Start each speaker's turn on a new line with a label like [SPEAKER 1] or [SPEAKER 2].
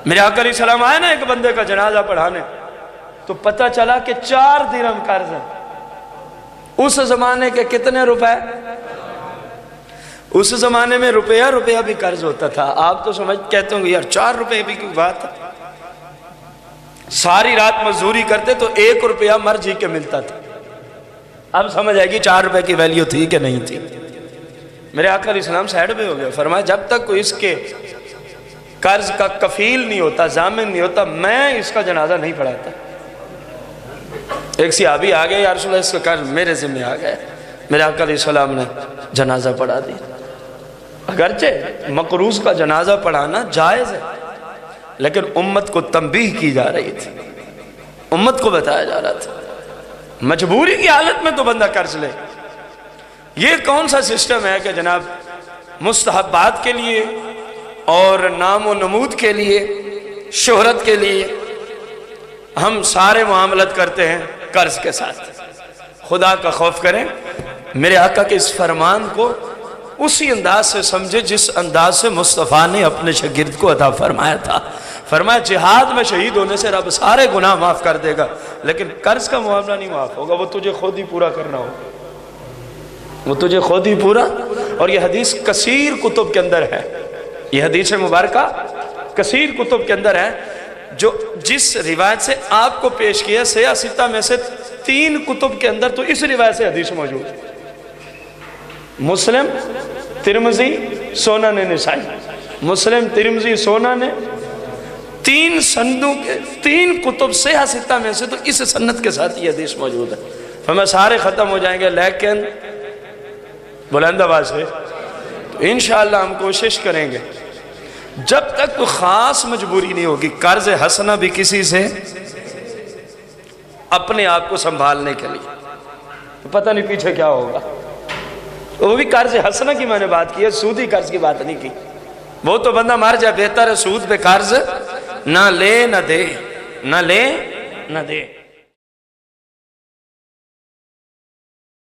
[SPEAKER 1] میرے آقا علیہ السلام آئے نا ایک بندے کا جنازہ پڑھانے، تو پتہ چلا کہ 4 درہم قرض ہے۔ اس زمانے کے کتنے روپے؟ اس زمانے میں روپیہ بھی قرض ہوتا تھا۔ آپ تو کہتے ہوں گے یار 4 روپے بھی کوئی بات ہے، ساری رات مزدوری کرتے تو 1 روپیہ مر جی کے ملتا تھا۔ اب سمجھ آئے گی 4 روپے کی ویلیو تھی کہ نہیں تھی۔ میرے آقا علیہ السلام سائیڈ پہ ہو گیا، فرمایا جب تک کوئی اس کے قرض کا کفیل نہیں ہوتا، ضامن نہیں ہوتا، میں اس کا جنازہ نہیں پڑھاتا۔ ایک صحابی آ گئے، یا رسول اللہ اس کا قرض میرے ذمہ آ گیا۔ میرے آقا علیہ السلام نے جنازہ پڑھا دی۔ اگرچہ مقروض کا جنازہ پڑھانا جائز ہے، لیکن امت کو تنبیہ کی جا رہی تھی، امت کو بتایا جا رہا تھا۔ مجبوری کی حالت میں تو بندہ قرض لے۔ یہ کون سا سسٹم ہے کہ جناب مستحبات کے لیے اور نام و نمود کے لیے، شہرت کے لیے ہم سارے معاملات کرتے ہیں قرض کے ساتھ؟ خدا کا خوف کریں، میرے آقا کے اس فرمان کو اسی انداز سے سمجھے جس انداز سے مصطفیٰ نے اپنے شاگرد کو عطا فرمایا تھا۔ فرمایا جہاد میں شہید ہونے سے رب سارے گناہ معاف کر دے گا، لیکن قرض کا معاملہ نہیں معاف ہوگا، وہ تجھے خود ہی پورا کرنا ہوگا، وہ تجھے خود ہی پورا۔ اور یہ حدیث کثیر کتب کے اندر ہے، یہ حدیث مبارکہ کثیر کتب کے اندر ہے، جو جس روایت سے آپ کو پیش کیا سیاہ ستہ میں سے 3 کتب کے اندر تو اس روایت سے حدیث موجود ہے۔ مسلم، ترمذی، سنن نسائی، مسلم، ترمذی، سنن، 3 سندوں کے 3 کتب سیاہ ستہ میں سے تو اس سنت کے ساتھ یہ حدیث موجود ہے۔ ہمیں سارے ختم ہو جائیں گے، لیکن بلند آواز سے تو انشاءاللہ ہم کوشش کریں گے جب تک کوئی خاص مجبوری نہیں ہوگی قرض حسنہ بھی کسی سے اپنے آپ کو سنبھالنے کے لیے، تو پتہ نہیں پیچھے کیا ہوگا۔ وہ بھی قرض حسنہ کی میں نے بات کی ہے، سودی قرض کی بات نہیں کی۔ وہ تو بندہ مر جائے، بہتر ہے سود پہ قرض نہ لے نہ دے، نہ لے نہ دے۔